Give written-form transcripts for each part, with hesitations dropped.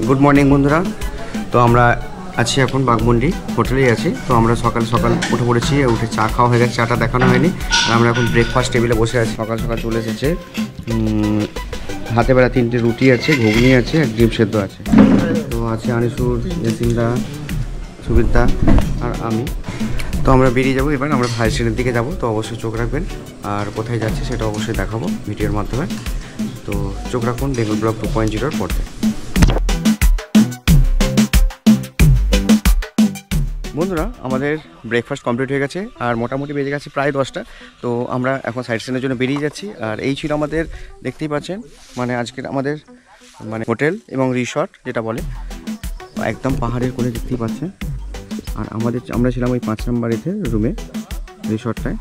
Good morning বন্ধুরা। তো আমরা আছি এখন বাঘমুন্ডি হোটেলেই আছি। তো আমরা সকাল সকাল উঠে পড়েছি, উঠে চা খাওয়া হয়ে গেছে, চাটা দেখানো হয়নি। আর আমরা এখন ব্রেকফাস্ট টেবিলে বসে আছি। সকাল সকাল চলে এসেছে, হাতে বেলা 3টে রুটি আছে, ঘুগনি আছে, এক ডিম সেদ্ধ আছে। তো আছে আনিসুর, জেসিন্দা, সুবিদ্যা আর আমি। তো আমরা বেরিয়ে যাবো এবার, আমরা ফায়ার স্টেশনের দিকে যাবো। তো অবশ্যই চোখ রাখবেন, আর কোথায় যাচ্ছে সেটা অবশ্যই দেখাবো ভিডিওর মাধ্যমে। তো চোখ রাখুন বেঙ্গল ব্লগ 2.0 পড়তে। বন্ধুরা, আমাদের ব্রেকফাস্ট কমপ্লিট হয়ে গেছে আর মোটামুটি বেজে গেছে প্রায় 10টা। তো আমরা এখন সাইড সিনের জন্য বেরিয়ে যাচ্ছি। আর এই ছিল আমাদের, দেখতেই পাচ্ছেন, মানে আজকের আমাদের মানে হোটেল এবং রিসর্ট যেটা বলে, একদম পাহাড়ের কোলে দেখতেই পাচ্ছেন। আর আমরা ছিলাম ওই 5 নম্বরেতে রুমে, রিসর্টটায়।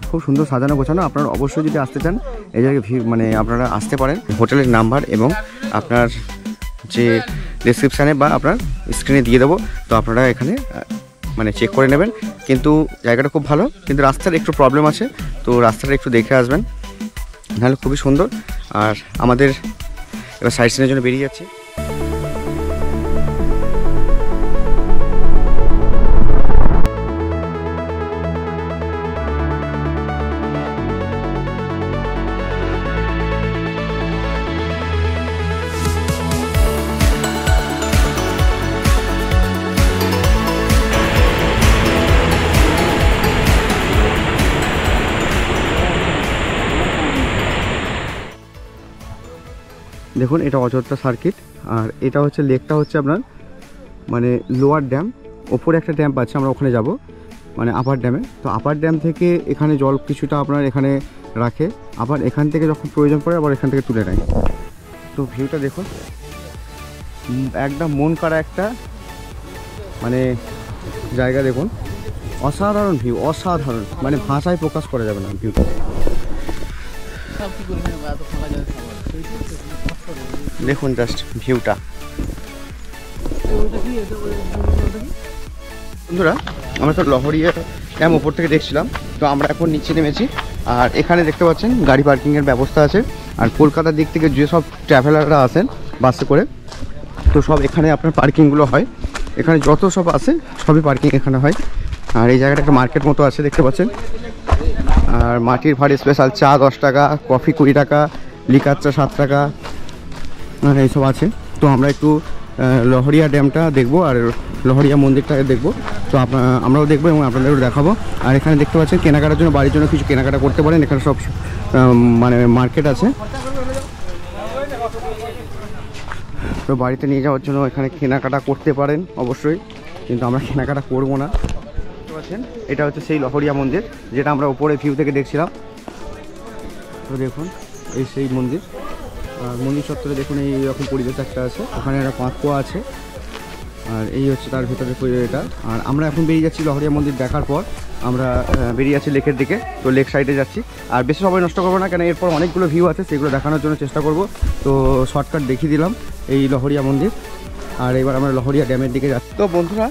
খুব সুন্দর সাজানো গোছানো। আপনারা অবশ্যই যদি আসতে চান এই জায়গায় মানে আপনারা আসতে পারেন। হোটেলের নাম্বার এবং আপনার যে ডেসক্রিপশানে বা আপনার স্ক্রিনে দিয়ে দেবো, তো আপনারা এখানে মানে চেক করে নেবেন। কিন্তু জায়গাটা খুব ভালো, কিন্তু রাস্তার একটু প্রবলেম আছে, তো রাস্তাটা একটু দেখে আসবেন, নাহলে খুবই সুন্দর। আর আমাদের এবার সাইড সিনের জন্য বেরিয়ে যাচ্ছি। দেখুন, এটা অযোধ্যা সার্কিট। আর এটা হচ্ছে লেকটা হচ্ছে আপনার মানে লোয়ার ড্যাম, ওপরে একটা ড্যাম আছে, আমরা ওখানে যাব মানে আপার ড্যামে। তো আপার ড্যাম থেকে এখানে জল কিছুটা আপনার এখানে রাখে, আবার এখান থেকে যখন প্রয়োজন পড়ে আবার এখান থেকে তুলে নেয়। তো ভিউটা দেখুন, একদম মন কাড়া একটা মানে জায়গা। দেখুন, অসাধারণ ভিউ, অসাধারণ, মানে ভাষায় প্রকাশ করা যাবে না ভিউটা। দেখুন জাস্ট ভিউটা। বন্ধুরা, আমরা তো লহরিয়া ড্যাম ওপর থেকে দেখছিলাম, তো আমরা এখন নিচে নেমেছি। আর এখানে দেখতে পাচ্ছেন গাড়ি পার্কিংয়ের ব্যবস্থা আছে। আর কলকাতার দিক থেকে যেসব ট্রাভেলাররা আসেন বাসে করে, তো সব এখানে আপনার পার্কিংগুলো হয়। এখানে যত সব আসে সবই পার্কিং এখানে হয়। আর এই জায়গাটা একটা মার্কেট মতো আছে, দেখতে পাচ্ছেন। আর মাটির ভাড়ি স্পেশাল চা 10 টাকা, কফি 20 টাকা, লিকার চা 7 টাকা, এইসব আছে। তো আমরা একটু লহরিয়া ড্যামটা দেখবো আর লহরিয়া মন্দিরটা দেখবো। তো আমরাও দেখবো এবং আপনাদেরও দেখাবো। আর এখানে দেখতে পাচ্ছেন কেনাকাটার জন্য, বাড়ির জন্য কিছু কেনাকাটা করতে পারেন। এখানে সব মানে মার্কেট আছে, তো বাড়িতে নিয়ে যাওয়ার জন্য এখানে কেনাকাটা করতে পারেন অবশ্যই, কিন্তু আমরা কেনাকাটা করবো না। দেখতে পাচ্ছেন এটা হচ্ছে সেই লহরিয়া মন্দির যেটা আমরা উপরে ভিউ থেকে দেখছিলাম। তো দেখুন, এই সেই মন্দির। আর মন্দির চত্বরে দেখুন এইরকম পরিবেশ একটা আছে, ওখানে একটা পাঁকুয়া আছে। আর এই হচ্ছে তার ভিতরে এটা। আর আমরা এখন বেরিয়ে যাচ্ছি লহরিয়া মন্দির দেখার পর, আমরা বেরিয়ে যাচ্ছি লেকের দিকে। তো লেক সাইডে যাচ্ছি। আর বেশি সময় নষ্ট করবো না, কেন এরপর অনেকগুলো ভিউ আছে, সেগুলো দেখানোর জন্য চেষ্টা করব। তো শর্টকাট দেখিয়ে দিলাম এই লহরিয়া মন্দির। আর এবার আমরা লহরিয়া ড্যামের দিকে যাচ্ছি। তো বন্ধুরা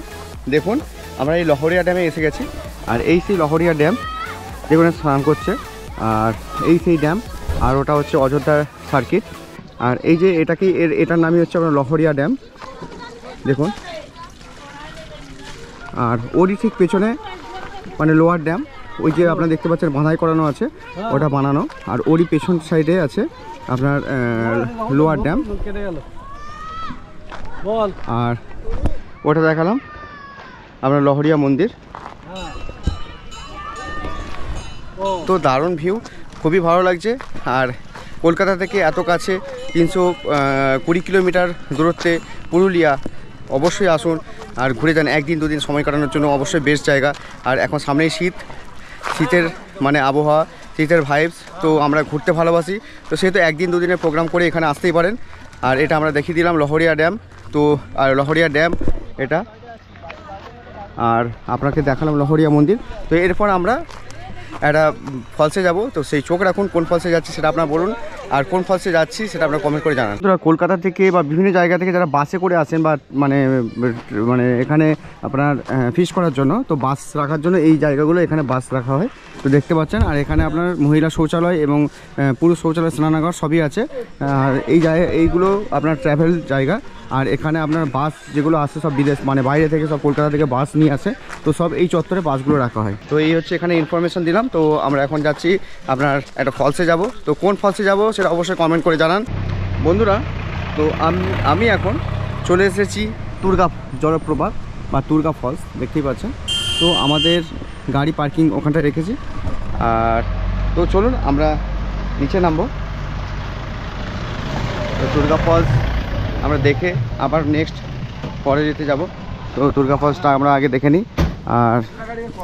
দেখুন, আমরা এই লহরিয়া ড্যামে এসে গেছি। আর এই সেই লহরিয়া ড্যাম যেখানে স্নান করছে। আর এই সেই ড্যাম, আর ওটা হচ্ছে অযোধ্যা সার্কিট। আর এই যে এটার নামই হচ্ছে আপনার লহরিয়া ড্যাম, দেখুন। আর ওরই ঠিক পেছনে মানে লোয়ার ড্যাম, ওই যে আপনারা দেখতে পাচ্ছেন বাঁধাই করানো আছে, ওটা বানানো। আর ওরই পেছন সাইডে আছে আপনার লোয়ার ড্যাম। আর ওটা দেখালাম আপনার লহরিয়া মন্দির। তো দারুণ ভিউ, খুবই ভালো লাগছে। আর কলকাতা থেকে এত কাছে 320 কিলোমিটার দূরত্বে পুরুলিয়া, অবশ্যই আসুন আর ঘুরে যান। 1 দিন 2 দিন সময় কাটানোর জন্য অবশ্যই বেস্ট জায়গা। আর এখন সামনেই শীতের মানে আবহাওয়া, শীতের ভাইবস। তো আমরা ঘুরতে ভালোবাসি, তো সেহেতু 1 দিন 2 দিনের প্রোগ্রাম করে এখানে আসতেই পারেন। আর এটা আমরা দেখিয়ে দিলাম লহরিয়া ড্যাম। তো আর লহরিয়া ড্যাম এটা, আর আপনাকে দেখালাম লহরিয়া মন্দির। তো এরপর আমরা একটা ফলসে যাব। তো সেই চোখ রাখুন, কোন ফলসে যাচ্ছি সেটা আপনারা বলুন, আর কোন ফলসে যাচ্ছি সেটা আপনারা কমেন্ট করে জানান। কলকাতা থেকে বা বিভিন্ন জায়গা থেকে যারা বাসে করে আসেন বা মানে এখানে আপনার ফিশ করার জন্য, তো বাস রাখার জন্য এই জায়গাগুলো এখানে বাস রাখা হয়। তো দেখতে পাচ্ছেন। আর এখানে আপনার মহিলা শৌচালয় এবং পুরুষ শৌচালয়, স্নানাগার সবই আছে। আর এইগুলো আপনার ট্রাভেল জায়গা। আর এখানে আপনার বাস যেগুলো আসে সব বিদেশ মানে বাইরে থেকে সব কলকাতা থেকে বাস নিয়ে আসে, তো সব এই চত্বরে বাসগুলো রাখা হয়। তো এই হচ্ছে এখানে ইনফরমেশন দিলাম। তো আমরা এখন যাচ্ছি আপনার একটা ফলসে যাব। তো কোন ফলসে যাব সেটা অবশ্যই কমেন্ট করে জানান বন্ধুরা। তো আমি এখন চলে এসেছি তুর্গা জলপ্রপাত বা তুর্গা ফলস, দেখতেই পাচ্ছেন। তো আমাদের গাড়ি পার্কিং ওখানটায় রেখেছি। আর তো চলুন আমরা নিচে নামবো। তো দুর্গা ফলস আমরা দেখে আবার নেক্সট পরে যেতে যাব। তো দুর্গা ফলসটা আমরা আগে দেখে নিই। আর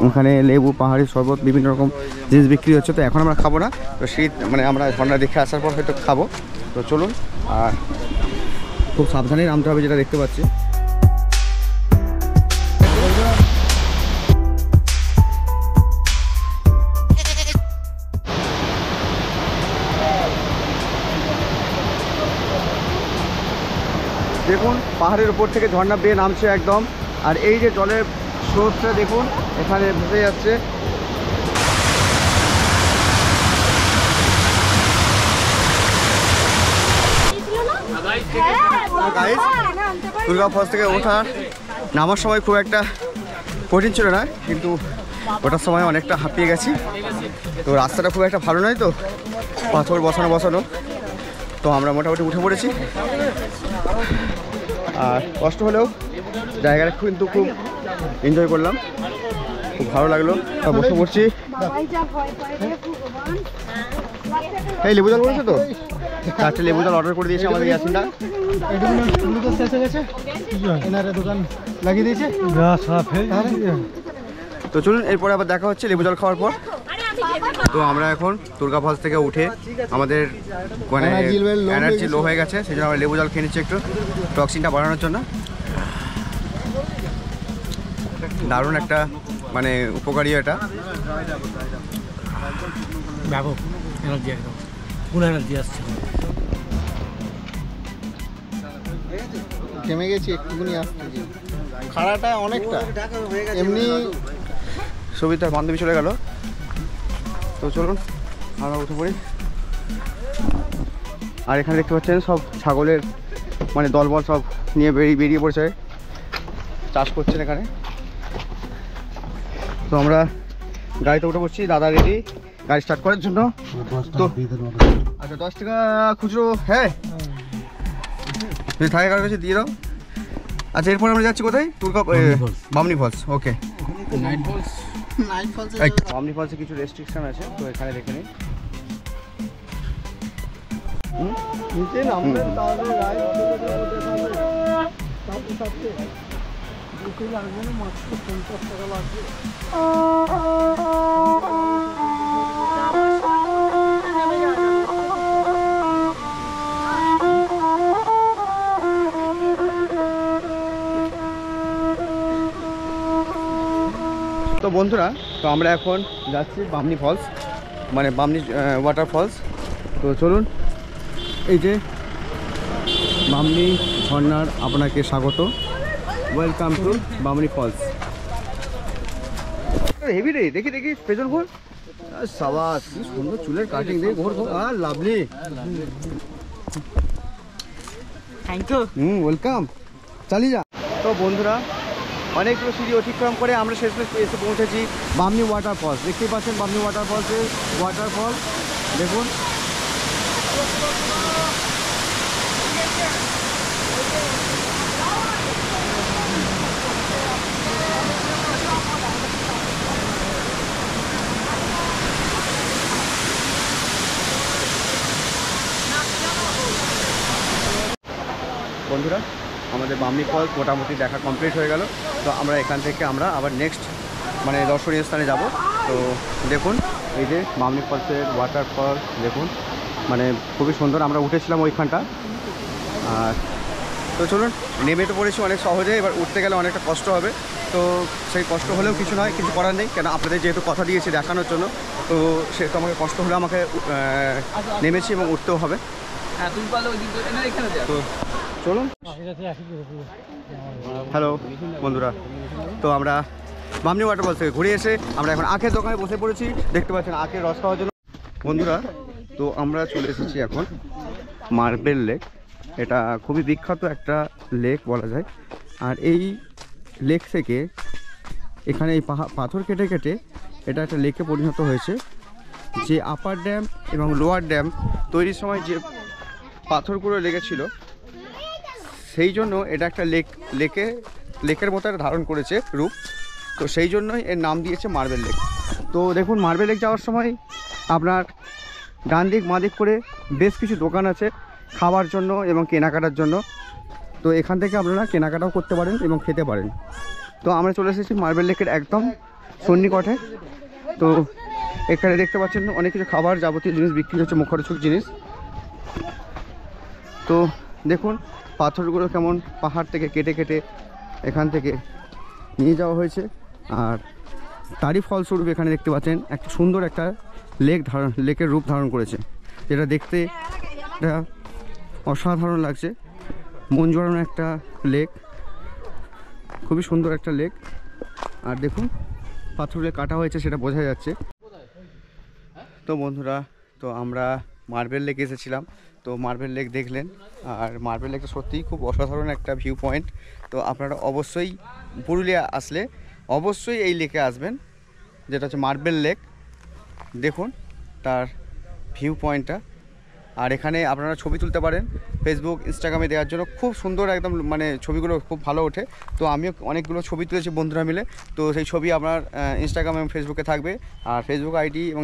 ওখানে লেবু, পাহাড়ি শরবত, বিভিন্ন রকম জিনিস বিক্রি হচ্ছে। তো এখন আমরা খাবো না, তো শীত মানে আমরা ঝর্ণা দেখে আসার পর হয়তো খাবো। তো চলুন, আর খুব সাবধানে নামতে হবে যেটা দেখতে পাচ্ছি। দেখুন পাহাড়ের উপর থেকে ঝর্ণা বেয়ে নামছে একদম। আর এই যে জলের স্রোতটা দেখুন এখানে ভেসে যাচ্ছে। দুর্গা ফলস থেকে ওঠা নামার সময় খুব একটা কঠিন ছিল না, কিন্তু ওঠার সময় অনেকটা হাঁপিয়ে গেছি। তো রাস্তাটা খুব একটা ভালো নয়, তো পাথর বসানো। তো আমরা মোটামুটি উঠে পড়েছি। আর কষ্ট হলেও জায়গাটা কিন্তু খুব এনজয় করলাম, খুব ভালো লাগলো। বসে পড়ছি। এই লেবু জল বলেছে তো, চারটে লেবু জল অর্ডার করে দিয়েছে আমাদের ইয়াসিনদা। লাগিয়ে দিয়েছে। তো চলুন এরপরে আবার দেখা হচ্ছে লেবু জল খাওয়ার পর। তো আমরা এখন দুর্গা ফলস থেকে উঠে আমাদের মানে এনার্জি লো হয়ে গেছে, সেই জন্য আমরা লেবু জল খেয়ে নিচ্ছি একটু টক্সিনটা বাড়ানোর জন্য। দারুণ একটা মানে উপকারী এটা। ব্যাপক এনার্জি, একদম ফুল এনার্জি আসছে। থেমে গেছি একটুখানি, আসতে খাড়াটা অনেকটা এমনি। সবিতার বান্ধবী চলে গেল। তো চলুন আমরা উঠে পড়ি। আর এখানে দেখতে পাচ্ছেন সব ছাগলের মানে দলবল সব নিয়ে বেরিয়ে পড়েছে, চাষ করছেন এখানে। তো আমরা গাড়িতে উঠে পড়ছি, দাদা রেডি গাড়ি স্টার্ট করার জন্য। তো আচ্ছা 10 টাকা খুচরো, হ্যাঁ যদি থাকে কারোর কাছে দিয়ে দাও। আচ্ছা এরপর আমরা যাচ্ছি কোথায়? তুর্গা বামনি ফলস। ওকে, বামনি ফলসে কিছু রেস্ট্রিকশন আছে, তো এখানে দেখে নিই। নিচে নামবেন তাহলে লাগবে না, মাত্র 50 টাকা লাগবে। তো বন্ধুরা, তো আমরা এখন যাচ্ছি বামনি ফলস মানে বামনি ওয়াটার ফলস। তো চলুন, এই যে বামনি ঝর্ণার আপনাকে স্বাগত, welcome to Bamni falls. Heavy রে, দেখি পেছন ঘোর। সাবাস, কি সুন্দর চুলের কাটিং, দেখি ঘোর। আর লাভলি, থ্যাংক ইউ। ওয়েলকাম, চালিয়ে যা। তো বন্ধুরা, অনেকগুলো সিঁড়ি অতিক্রম করে আমরা শেষমেশ এসে পৌঁছেছি বামনি ওয়াটার ফলস। দেখতেই পাচ্ছেন বামনি ওয়াটার ফলসের ওয়াটারফল দেখুন। বন্ধুরা, আমাদের বামনি ফলস মোটামুটি দেখা কমপ্লিট হয়ে গেল। তো আমরা এখান থেকে আমরা আবার নেক্সট মানে দর্শনীয় স্থানে যাব। তো দেখুন এই যে বামনি ফলসের ওয়াটারফল দেখুন, মানে খুবই সুন্দর। আমরা উঠেছিলাম ওইখানটা। আর তো চলুন, নেমে তো পড়েছি অনেক সহজে, এবার উঠতে গেলে অনেকটা কষ্ট হবে। তো সেই কষ্ট হলেও কিছু নয়, কিছু করার নেই, কেন আপনাদের যেহেতু কথা দিয়েছি দেখানোর জন্য, তো সেহেতু আমাকে কষ্ট হলে আমাকে নেমেছি এবং উঠতেও হবে। তো চলুন। হ্যালো বন্ধুরা, তো আমরা বামনি ওয়াটারফল থেকে ঘুরে এসে আমরা এখন আখের দোকানে বসে পড়েছি। দেখতে পাচ্ছেন আখের রস খাওয়ার জন্য। বন্ধুরা, তো আমরা চলে এসেছি এখন মার্বেল লেক। এটা খুবই বিখ্যাত একটা লেক বলা যায়। আর এই লেক থেকে এখানে এই পাথর কেটে কেটে এটা একটা লেকে পরিণত হয়েছে। যে আপার ড্যাম এবং লোয়ার ড্যাম তৈরির সময় যে পাথরগুলো লেগেছিল সেই জন্য এটা একটা লেকের মতো ধারণ করেছে রূপ। তো সেই জন্যই এর নাম দিয়েছে মার্বেল লেক। তো দেখুন, মার্বেল লেক যাওয়ার সময় আপনার ডান দিক বাঁ দিক করে বেশ কিছু দোকান আছে খাওয়ার জন্য এবং কেনাকাটার জন্য। তো এখান থেকে আপনারা কেনাকাটাও করতে পারেন এবং খেতে পারেন। তো আমরা চলে এসেছি মার্বেল লেকের একদম সন্নিকটে। তো এখানে দেখতে পাচ্ছেন অনেক কিছু খাবার যাবতীয় জিনিস বিক্রি হচ্ছে, মুখরোচক জিনিস। তো দেখুন পাথরগুলো কেমন পাহাড় থেকে কেটে কেটে এখান থেকে নিয়ে যাওয়া হয়েছে। আর তারই ফলস্বরূপ এখানে দেখতে পাচ্ছেন একটা সুন্দর একটা লেকের রূপ ধারণ করেছে, যেটা দেখতে এটা অসাধারণ লাগছে। মন জড়ানো একটা লেক, খুবই সুন্দর একটা লেক। আর দেখুন পাথরে কাটা হয়েছে সেটা বোঝা যাচ্ছে। তো বন্ধুরা, তো আমরা মার্বেল লেক এসেছিলাম। তো মার্বেল লেক দেখলেন, আর মার্বেল লেকটা সত্যিই খুব অসাধারণ একটা ভিউ পয়েন্ট। তো আপনারা অবশ্যই পুরুলিয়া আসলে অবশ্যই এই লেকে আসবেন, যেটা হচ্ছে মার্বেল লেক। দেখুন তার ভিউ পয়েন্টটা। আর এখানে আপনারা ছবি তুলতে পারেন ফেসবুক ইনস্টাগ্রামে দেওয়ার জন্য, খুব সুন্দর একদম, মানে ছবিগুলো খুব ভালো ওঠে। তো আমিও অনেকগুলো ছবি তুলেছি বন্ধুরা মিলে। তো সেই ছবি আপনার ইনস্টাগ্রাম এবং ফেসবুকে থাকবে। আর ফেসবুক আইডি এবং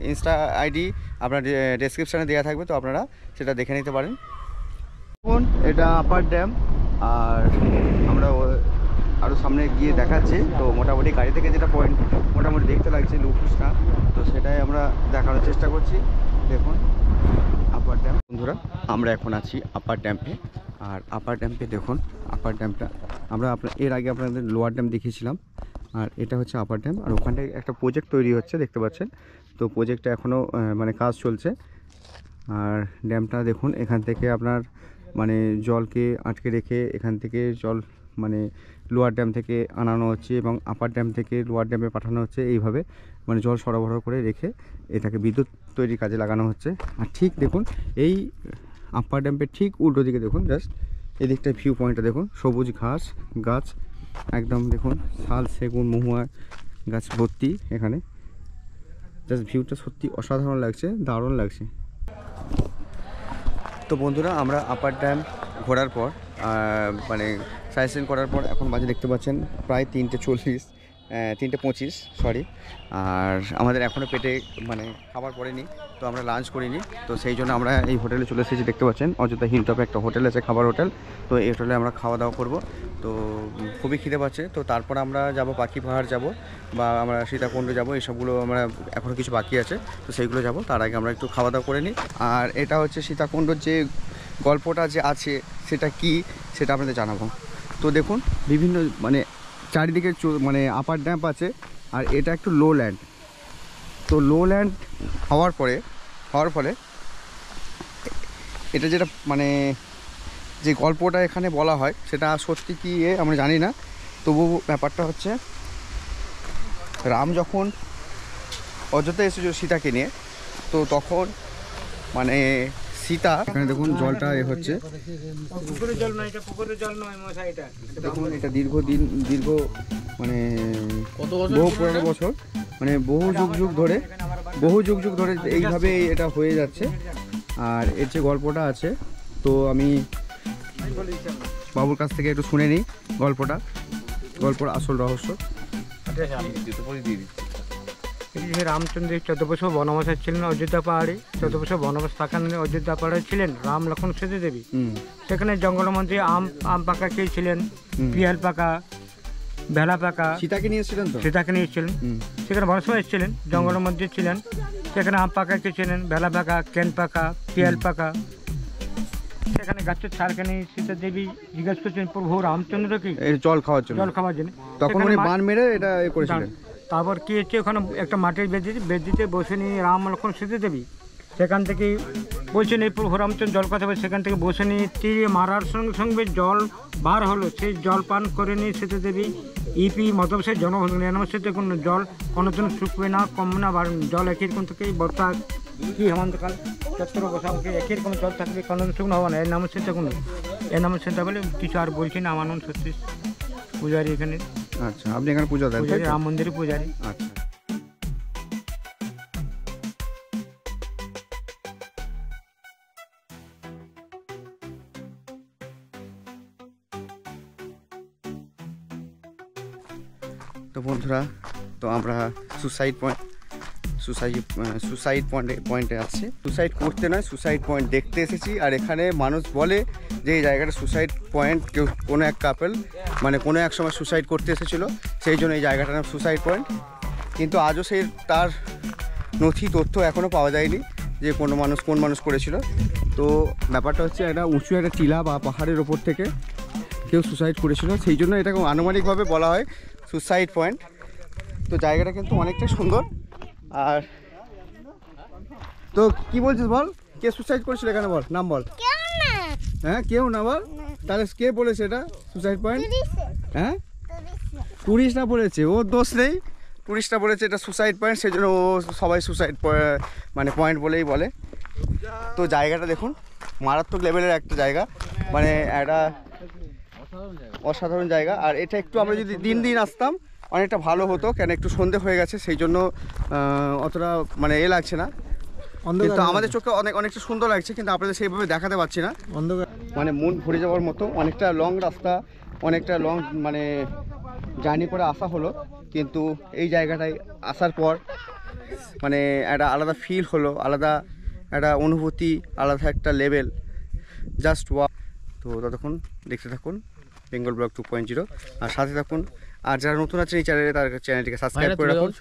ইনস্টা আইডি আপনার ডেসক্রিপশানে দেওয়া থাকবে, তো আপনারা সেটা দেখে নিতে পারেন। দেখুন এটা আপার ড্যাম, আর আমরা আরও সামনে গিয়ে দেখাচ্ছি। তো মোটামুটি গাড়ি থেকে যেটা পয়েন্ট মোটামুটি দেখতে লাগছে লুফুসটা, তো সেটাই আমরা দেখানোর চেষ্টা করছি। দেখুন আপার ড্যাম। বন্ধুরা আমরা এখন আছি আপার ড্যাম্পে। আর আপার ড্যাম্পে দেখুন, আপার ড্যামটা আমরা এর আগে আপনাদের লোয়ার ড্যাম দেখিয়েছিলাম, আর এটা হচ্ছে আপার ড্যাম। আর ওখানটায় একটা প্রজেক্ট তৈরি হচ্ছে দেখতে পাচ্ছেন। তো প্রজেক্টটা এখনও মানে কাজ চলছে। আর ড্যামটা দেখুন, এখান থেকে আপনার মানে জলকে আটকে রেখে এখান থেকে জল মানে লোয়ার ড্যাম থেকে আনানো হচ্ছে এবং আপার ড্যাম থেকে লোয়ার ড্যামে পাঠানো হচ্ছে। এইভাবে মানে জল সরবরাহ করে রেখে এটাকে বিদ্যুৎ তৈরির কাজে লাগানো হচ্ছে। আর ঠিক দেখুন এই আপার ড্যাম্পের ঠিক উল্টো দিকে দেখুন, জাস্ট এদিকটায় ভিউ পয়েন্টটা দেখুন, সবুজ ঘাস গাছ একদম দেখুন, শাল সেগুন মহুয়া গাছ ভর্তি এখানে। জাস্ট ভিউটা সত্যি অসাধারণ লাগছে, দারুণ লাগছে। তো বন্ধুরা আমরা আপার ড্যাম ঘোরার পর মানে সাইট করার পর এখন বাজে দেখতে পাচ্ছেন প্রায় 3:25 সরি। আর আমাদের এখনও পেটে মানে খাবার পড়েনি, তো আমরা লাঞ্চ করিনি। তো সেই জন্য আমরা এই হোটেলে চলে এসেছি। দেখতে পাচ্ছেন অযোধ্যা হিলটপে একটা হোটেল আছে, খাবার হোটেল। তো এই হোটেলে আমরা খাওয়া দাওয়া করব। তো খুবই খিদে পাচ্ছে। তো তারপর আমরা যাব পাখি পাহাড় যাব, বা আমরা সীতাকুণ্ড যাব, এইসবগুলো আমরা এখনও কিছু বাকি আছে, তো সেইগুলো যাব। তার আগে আমরা একটু খাওয়া দাওয়া করে নিই। আর এটা হচ্ছে সীতাকুণ্ডর যে গল্পটা যে আছে সেটা কি সেটা আপনাদের জানাবো। তো দেখুন বিভিন্ন মানে চারিদিকে মানে আপার ড্যাম্প আছে, আর এটা একটু লো ল্যান্ড। তো লো ল্যান্ড হওয়ার ফলে এটা যেটা মানে যে গল্পটা এখানে বলা হয় সেটা সত্যি কি আমরা জানি না। তবু ব্যাপারটা হচ্ছে রাম যখন অযোধ্যায় এসেছিল সীতাকে নিয়ে, তো তখন মানে সীতা এখানে দেখুন জলটা হচ্ছে, পুকুরের জল নয়, এটা পুকুরের জল নয় মশাই, এটা দেখুন এটা দীর্ঘ মানে বহু পুরনো বছর, মানে বহু যুগ ধরে এইভাবে এটা হয়ে যাচ্ছে। আর এর যে গল্পটা আছে, তো আমি বাবুর কাছ থেকে একটু শুনে নিই গল্পর আসল রহস্য। রামচন্দ্র 14 বছর বনবাসে ছিলেন অযোধ্যা পাহাড়ে। 14 বছর বনবাস থাকার অযোধ্যা পাহাড়ে ছিলেন রাম লক্ষ্মণ সীতা দেবী। সেখানে জঙ্গলের মধ্যে আম পাকা খেয়েছিলেন, পিয়াল পাকা, ভেলা পাকা। সীতাকে নিয়েছিলেন তো? সীতাকে নিয়েছিলেন। সেখানে বনবাসে এসেছিলেন, জঙ্গলের মধ্যে ছিলেন। সেখানে আম পাকা খেয়েছিলেন, ভেলা পাকা, কেন পাকা, পিয়াল পাকা। সেখানে গাছের ছাড়খানে সীতা দেবী জিজ্ঞাসা করছেন প্রভু রামচন্দ্রকে জল খাওয়ার জন্য। তখন উনি বান মেরে এটা করেছিলেন। তারপর কি হচ্ছে, ওখানে একটা মাটির বেদিতে বসে নিয়ে রাম লক্ষ্মণ সীতা দেবী সেখান থেকে বসে নিয়ে প্রভু রামচন্দ্র জল কথা বলে সেখান থেকে বসে নিয়ে তীরে মারার সঙ্গে সঙ্গে জল বার হলো। সেই জল পান করে নিয়ে সীতা দেবী ইপি মতলব সেই জনসাথে কোনো জল কোনোদিন শুকবে না, কমবে না, জল একই রকম থেকেই বর্তা কি হেমন্তকাল চত্বর বসামকে একই রকম জল থাকবে কারণ শুকনো হওয়া না এর নাম হচ্ছে দেখুন এর নাম হচ্ছে বলে কিছু আর বলছি না আমার নাম সত্যি পূজারি এখানে আচ্ছা, আপনি এখানে পূজা দেন, তাই পূজারি তো? রাম মন্দিরে পূজারি। আচ্ছা। তো বন্ধুরা, তো আমরা সুসাইড পয়েন্টে আছি। সুসাইড করতে নয়, সুসাইড পয়েন্ট দেখতে এসেছি। আর এখানে মানুষ বলে যে এই জায়গাটা সুসাইড পয়েন্ট, কেউ কোনো এক কাপল মানে কোনো এক সময় সুসাইড করতে এসেছিলো, সেই জন্য এই জায়গাটার নাম সুসাইড পয়েন্ট। কিন্তু আজও সেই তার নথি তথ্য এখনও পাওয়া যায়নি যে কোন মানুষ করেছিল। তো ব্যাপারটা হচ্ছে একটা উঁচু একটা টিলা বা পাহাড়ের ওপর থেকে কেউ সুসাইড করেছিল, সেই জন্য এটাকে আনুমানিকভাবে বলা হয় সুসাইড পয়েন্ট। তো জায়গাটা কিন্তু অনেকটাই সুন্দর। আর তো কি বলছিস বল, কে সুসাইড করেছিল এখানে, বল নাম বল। হ্যাঁ, কেউ না, বল তাহলে কে বলেছে এটা সুসাইড পয়েন্ট? হ্যাঁ, টুরিস্টরা বলেছে, ওর দোষ নেই। টুরিস্টরা বলেছে এটা সুসাইড পয়েন্ট, সেই জন্য ও সবাই সুসাইড মানে পয়েন্ট বলেই বলে। তো জায়গাটা দেখুন, মারাত্মক লেভেলের একটা জায়গা, মানে একটা অসাধারণ জায়গা। আর এটা একটু আমরা যদি দিন আসতাম অনেকটা ভালো হতো, কেন একটু সন্ধে হয়ে গেছে, সেই জন্য অতটা মানে লাগছে না। কিন্তু আমাদের চোখে অনেকটা সুন্দর লাগছে, কিন্তু আপনাদের সেইভাবে দেখাতে পারছি না। মানে মন ভরে যাওয়ার মতো অনেকটা লং রাস্তা, অনেকটা লং মানে জার্নি করে আসা হলো, কিন্তু এই জায়গাটায় আসার পর মানে একটা আলাদা ফিল হলো, আলাদা একটা অনুভূতি, আলাদা একটা লেভেল, জাস্ট ওয়া। তো ততক্ষণ দেখতে থাকুন বেঙ্গল ব্লগ 2.0, আর সাথে থাকুন। আর যারা নতুন আছে এই চ্যানেলে, তার চ্যানেলটিকে সাবস্ক্রাইব করে রাখুন।